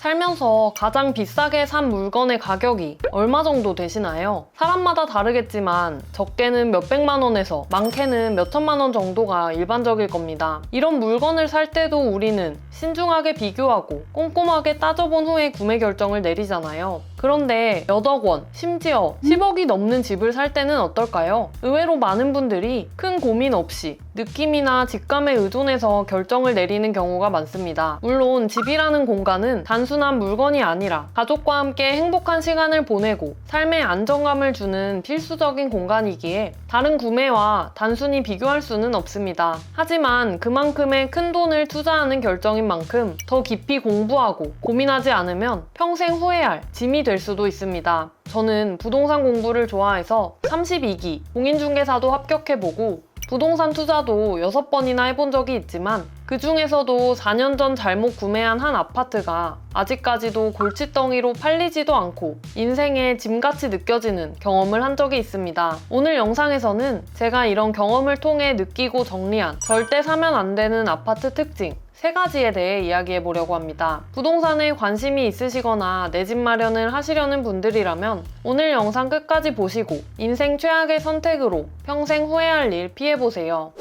살면서 가장 비싸게 산 물건의 가격이 얼마 정도 되시나요? 사람마다 다르겠지만 적게는 몇백만 원에서 많게는 몇천만 원 정도가 일반적일 겁니다. 이런 물건을 살 때도 우리는 신중하게 비교하고 꼼꼼하게 따져본 후에 구매 결정을 내리잖아요. 그런데 몇 억 원, 심지어 10억이 넘는 집을 살 때는 어떨까요? 의외로 많은 분들이 큰 고민 없이 느낌이나 직감에 의존해서 결정을 내리는 경우가 많습니다. 물론 집이라는 공간은 단순한 물건이 아니라 가족과 함께 행복한 시간을 보내고 삶의 안정감을 주는 필수적인 공간이기에 다른 구매와 단순히 비교할 수는 없습니다. 하지만 그만큼의 큰 돈을 투자하는 결정인 만큼 더 깊이 공부하고 고민하지 않으면 평생 후회할 짐이 될 수도 있습니다. 저는 부동산 공부를 좋아해서 32기 공인중개사도 합격해보고 부동산 투자도 6번이나 해본 적이 있지만 그 중에서도 4년 전 잘못 구매한 한 아파트가 아직까지도 골칫덩이로 팔리지도 않고 인생의 짐같이 느껴지는 경험을 한 적이 있습니다. 오늘 영상에서는 제가 이런 경험을 통해 느끼고 정리한 절대 사면 안 되는 아파트 특징 3가지에 대해 이야기해 보려고 합니다. 부동산에 관심이 있으시거나 내 집 마련을 하시려는 분들이라면 오늘 영상 끝까지 보시고 인생 최악의 선택으로 평생 후회할 일 피해보세요.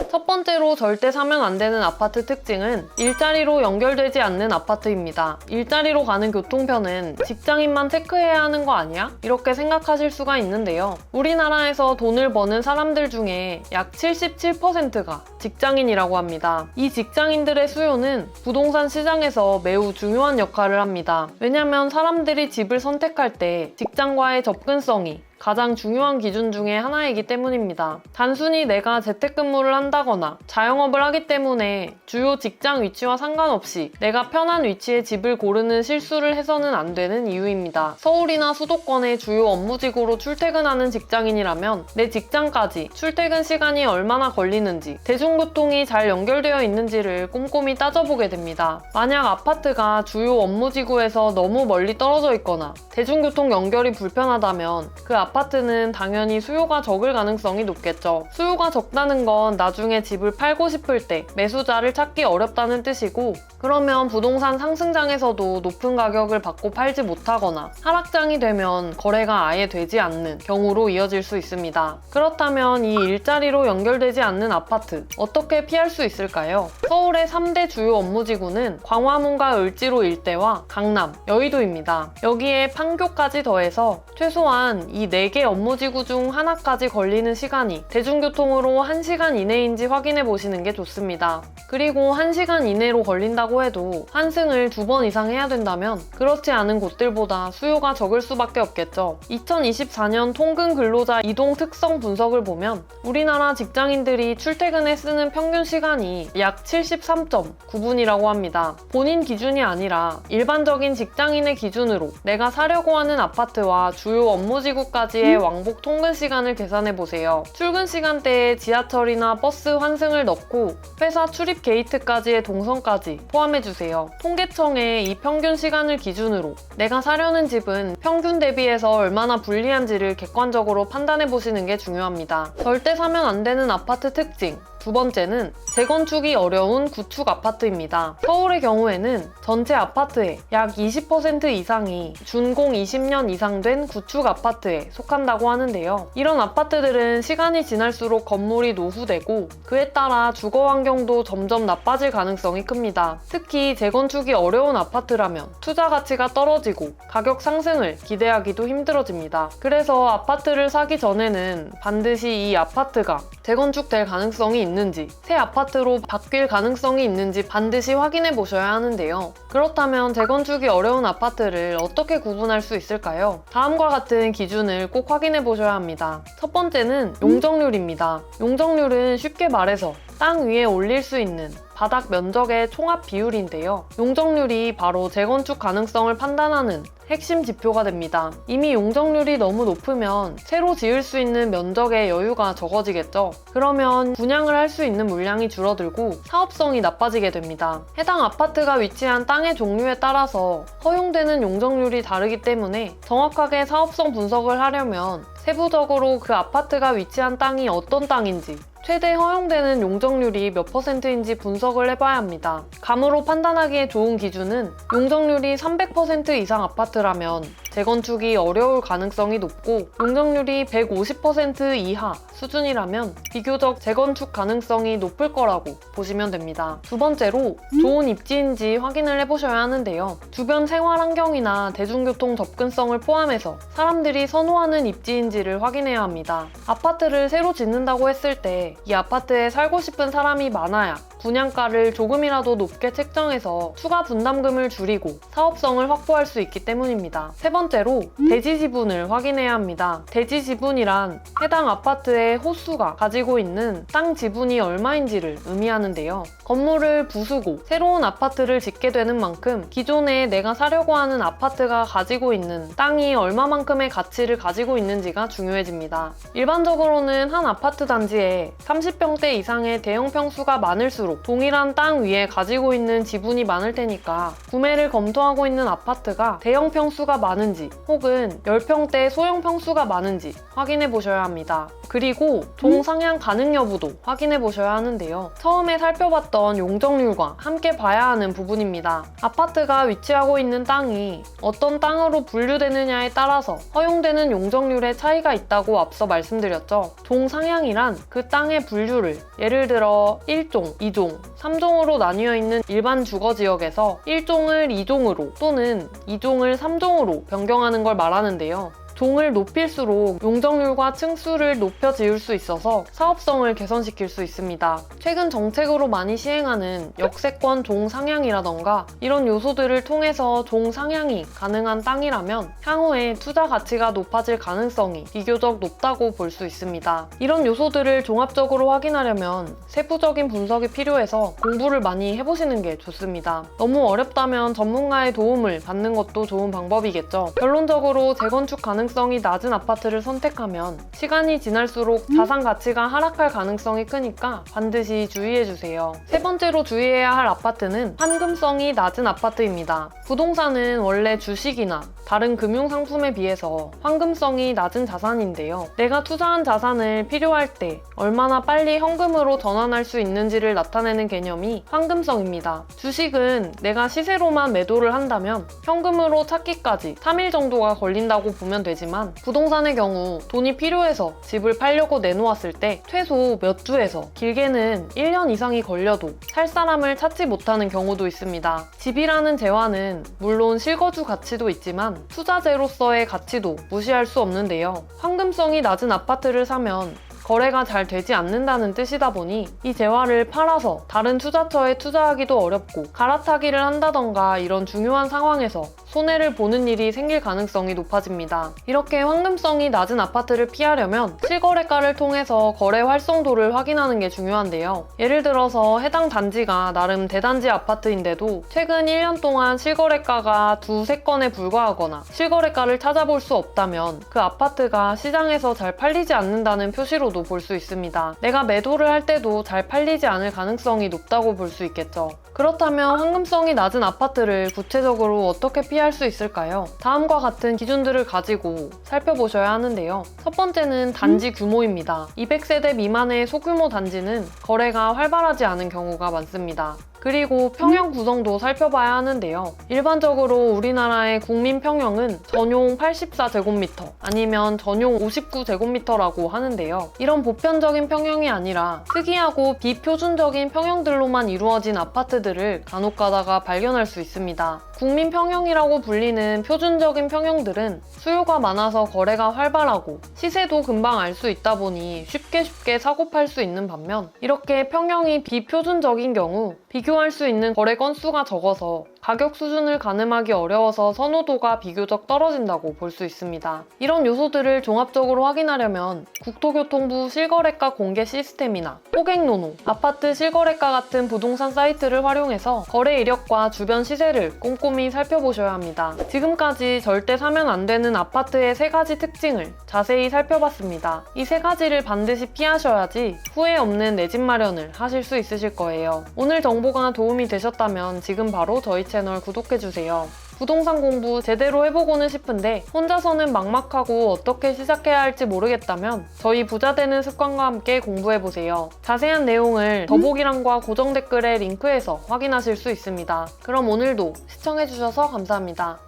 첫 번째로 절대 사면 안 되는 아파트 특징은 일자리로 연결되지 않는 아파트입니다. 일자리로 가는 교통편은 직장인만 체크해야 하는 거 아니야? 이렇게 생각하실 수가 있는데요. 우리나라에서 돈을 버는 사람들 중에 약 77%가 직장인이라고 합니다. 이 직장인들의 수요는 부동산 시장에서 매우 중요한 역할을 합니다. 왜냐면 사람들이 집을 선택할 때 직장과의 접근성이 가장 중요한 기준 중에 하나이기 때문입니다. 단순히 내가 재택근무를 한다거나 자영업을 하기 때문에 주요 직장 위치와 상관없이 내가 편한 위치에 집을 고르는 실수를 해서는 안 되는 이유입니다. 서울이나 수도권의 주요 업무지구로 출퇴근하는 직장인이라면 내 직장까지 출퇴근 시간이 얼마나 걸리는지, 대중교통이 잘 연결되어 있는지를 꼼꼼히 따져보게 됩니다. 만약 아파트가 주요 업무지구에서 너무 멀리 떨어져 있거나 대중교통 연결이 불편하다면 그 아파트는 당연히 수요가 적을 가능성이 높겠죠. 수요가 적다는 건 나중에 집을 팔고 싶을 때 매수자를 찾기 어렵다는 뜻이고, 그러면 부동산 상승장에서도 높은 가격을 받고 팔지 못하거나 하락장이 되면 거래가 아예 되지 않는 경우로 이어질 수 있습니다. 그렇다면 이 일자리로 연결되지 않는 아파트 어떻게 피할 수 있을까요? 서울의 3대 주요 업무지구는 광화문과 을지로 일대와 강남, 여의도입니다. 여기에 판교까지 더해서 최소한 이 4개 업무지구 중 하나까지 걸리는 시간이 대중교통으로 1시간 이내인지 확인해 보시는 게 좋습니다. 그리고 1시간 이내로 걸린다고 해도 환승을 2번 이상 해야 된다면 그렇지 않은 곳들보다 수요가 적을 수밖에 없겠죠. 2024년 통근 근로자 이동 특성 분석을 보면 우리나라 직장인들이 출퇴근에 쓰는 평균 시간이 약 73.9분이라고 합니다. 본인 기준이 아니라 일반적인 직장인의 기준으로 내가 사려고 하는 아파트와 주요 업무지구까지의 왕복 통근 시간을 계산해보세요. 출근 시간대에 지하철이나 버스 환승을 넣고 회사 출입 게이트까지의 동선까지 포함해주세요. 통계청의 이 평균 시간을 기준으로 내가 사려는 집은 평균 대비해서 얼마나 불리한지를 객관적으로 판단해보시는 게 중요합니다. 절대 사면 안 되는 아파트 특징 2번째는 재건축이 어려운 구축 아파트입니다. 서울의 경우에는 전체 아파트의 약 20% 이상이 준공 20년 이상 된 구축 아파트에 속한다고 하는데요. 이런 아파트들은 시간이 지날수록 건물이 노후되고 그에 따라 주거 환경도 점점 나빠질 가능성이 큽니다. 특히 재건축이 어려운 아파트라면 투자 가치가 떨어지고 가격 상승을 기대하기도 힘들어집니다. 그래서 아파트를 사기 전에는 반드시 이 아파트가 재건축될 가능성이 있는지, 새 아파트로 바뀔 가능성이 있는지 반드시 확인해 보셔야 하는데요. 그렇다면 재건축이 어려운 아파트를 어떻게 구분할 수 있을까요? 다음과 같은 기준을 꼭 확인해 보셔야 합니다. 첫 번째는 용적률입니다. 용적률은 쉽게 말해서 땅 위에 올릴 수 있는 바닥 면적의 총합 비율인데요. 용적률이 바로 재건축 가능성을 판단하는 핵심 지표가 됩니다. 이미 용적률이 너무 높으면 새로 지을 수 있는 면적의 여유가 적어지겠죠. 그러면 분양을 할 수 있는 물량이 줄어들고 사업성이 나빠지게 됩니다. 해당 아파트가 위치한 땅의 종류에 따라서 허용되는 용적률이 다르기 때문에 정확하게 사업성 분석을 하려면 세부적으로 그 아파트가 위치한 땅이 어떤 땅인지, 최대 허용되는 용적률이 몇 %인지 분석을 해봐야 합니다. 감으로 판단하기에 좋은 기준은 용적률이 300% 이상 아파트라면 재건축이 어려울 가능성이 높고 용적률이 150% 이하 수준이라면 비교적 재건축 가능성이 높을 거라고 보시면 됩니다. 두 번째로 좋은 입지인지 확인을 해보셔야 하는데요. 주변 생활 환경이나 대중교통 접근성을 포함해서 사람들이 선호하는 입지인지를 확인해야 합니다. 아파트를 새로 짓는다고 했을 때 이 아파트에 살고 싶은 사람이 많아야 분양가를 조금이라도 높게 책정해서 추가 분담금을 줄이고 사업성을 확보할 수 있기 때문입니다. 세 번째로 대지 지분을 확인해야 합니다. 대지 지분이란 해당 아파트의 호수가 가지고 있는 땅 지분이 얼마인지를 의미하는데요. 건물을 부수고 새로운 아파트를 짓게 되는 만큼 기존에 내가 사려고 하는 아파트가 가지고 있는 땅이 얼마만큼의 가치를 가지고 있는지가 중요해집니다. 일반적으로는 한 아파트 단지에 30평대 이상의 대형 평수가 많을수록 동일한 땅 위에 가지고 있는 지분이 많을 테니까 구매를 검토하고 있는 아파트가 대형 평수가 많은지 혹은 10평대 소형 평수가 많은지 확인해 보셔야 합니다. 그리고 종상향 가능 여부도 확인해 보셔야 하는데요. 처음에 살펴봤던 용적률과 함께 봐야 하는 부분입니다. 아파트가 위치하고 있는 땅이 어떤 땅으로 분류되느냐에 따라서 허용되는 용적률의 차이가 있다고 앞서 말씀드렸죠. 종상향이란 그 땅의 분류를 예를 들어 1종, 2종, 3종으로 나뉘어 있는 일반 주거지역에서 1종을 2종으로 또는 2종을 3종으로 변경하는 걸 말하는데요. 종을 높일수록 용적률과 층수를 높여 지을 수 있어서 사업성을 개선시킬 수 있습니다. 최근 정책으로 많이 시행하는 역세권 종상향이라던가 이런 요소들을 통해서 종상향이 가능한 땅이라면 향후에 투자 가치가 높아질 가능성이 비교적 높다고 볼 수 있습니다. 이런 요소들을 종합적으로 확인하려면 세부적인 분석이 필요해서 공부를 많이 해보시는 게 좋습니다. 너무 어렵다면 전문가의 도움을 받는 것도 좋은 방법이겠죠. 결론적으로 재건축 가능성이 낮은 아파트를 선택하면 시간이 지날수록 자산 가치가 하락할 가능성이 크니까 반드시 주의해주세요. 세 번째로 주의해야 할 아파트는 환금성이 낮은 아파트입니다. 부동산은 원래 주식이나 다른 금융상품에 비해서 환금성이 낮은 자산인데요. 내가 투자한 자산을 필요할 때 얼마나 빨리 현금으로 전환할 수 있는지를 나타내는 개념이 환금성입니다. 주식은 내가 시세로만 매도를 한다면 현금으로 찾기까지 3일 정도가 걸린다고 보면 되지만 부동산의 경우 돈이 필요해서 집을 팔려고 내놓았을 때 최소 몇 주에서 길게는 1년 이상이 걸려도 살 사람을 찾지 못하는 경우도 있습니다. 집이라는 재화는 물론 실거주 가치도 있지만 투자재로서의 가치도 무시할 수 없는데요. 환금성이 낮은 아파트를 사면 거래가 잘 되지 않는다는 뜻이다 보니 이 재화를 팔아서 다른 투자처에 투자하기도 어렵고 갈아타기를 한다던가 이런 중요한 상황에서 손해를 보는 일이 생길 가능성이 높아집니다. 이렇게 환금성이 낮은 아파트를 피하려면 실거래가를 통해서 거래 활성도를 확인하는 게 중요한데요. 예를 들어서 해당 단지가 나름 대단지 아파트인데도 최근 1년 동안 실거래가가 2~3건에 불과하거나 실거래가를 찾아볼 수 없다면 그 아파트가 시장에서 잘 팔리지 않는다는 표시로도 볼 수 있습니다. 내가 매도를 할 때도 잘 팔리지 않을 가능성이 높다고 볼 수 있겠죠. 그렇다면 환금성이 낮은 아파트를 구체적으로 어떻게 피할 수 있을까요? 다음과 같은 기준들을 가지고 살펴보셔야 하는데요. 첫 번째는 단지 규모입니다. 200세대 미만의 소규모 단지는 거래가 활발하지 않은 경우가 많습니다. 그리고 평형 구성도 살펴봐야 하는데요. 일반적으로 우리나라의 국민 평형은 전용 84제곱미터 아니면 전용 59제곱미터라고 하는데요. 이런 보편적인 평형이 아니라 특이하고 비표준적인 평형들로만 이루어진 아파트들을 간혹가다가 발견할 수 있습니다. 국민 평형이라고 불리는 표준적인 평형들은 수요가 많아서 거래가 활발하고 시세도 금방 알 수 있다 보니 쉽게 사고 팔 수 있는 반면 이렇게 평형이 비표준적인 경우 비교할 수 있는 거래 건수가 적어서 가격 수준을 가늠하기 어려워서 선호도가 비교적 떨어진다고 볼 수 있습니다. 이런 요소들을 종합적으로 확인하려면 국토교통부 실거래가 공개 시스템이나 호객노노, 아파트 실거래가 같은 부동산 사이트를 활용해서 거래 이력과 주변 시세를 꼼꼼히 살펴보셔야 합니다. 지금까지 절대 사면 안 되는 아파트의 3가지 특징을 자세히 살펴봤습니다. 이 3가지를 반드시 피하셔야지 후회 없는 내 집 마련을 하실 수 있으실 거예요. 오늘 정보가 도움이 되셨다면 지금 바로 저희 채널 채널 구독해주세요. 부동산 공부 제대로 해보고는 싶은데 혼자서는 막막하고 어떻게 시작해야 할지 모르겠다면 저희 부자 되는 습관과 함께 공부해보세요. 자세한 내용을 더보기란과 고정 댓글에 링크해서 확인하실 수 있습니다. 그럼 오늘도 시청해주셔서 감사합니다.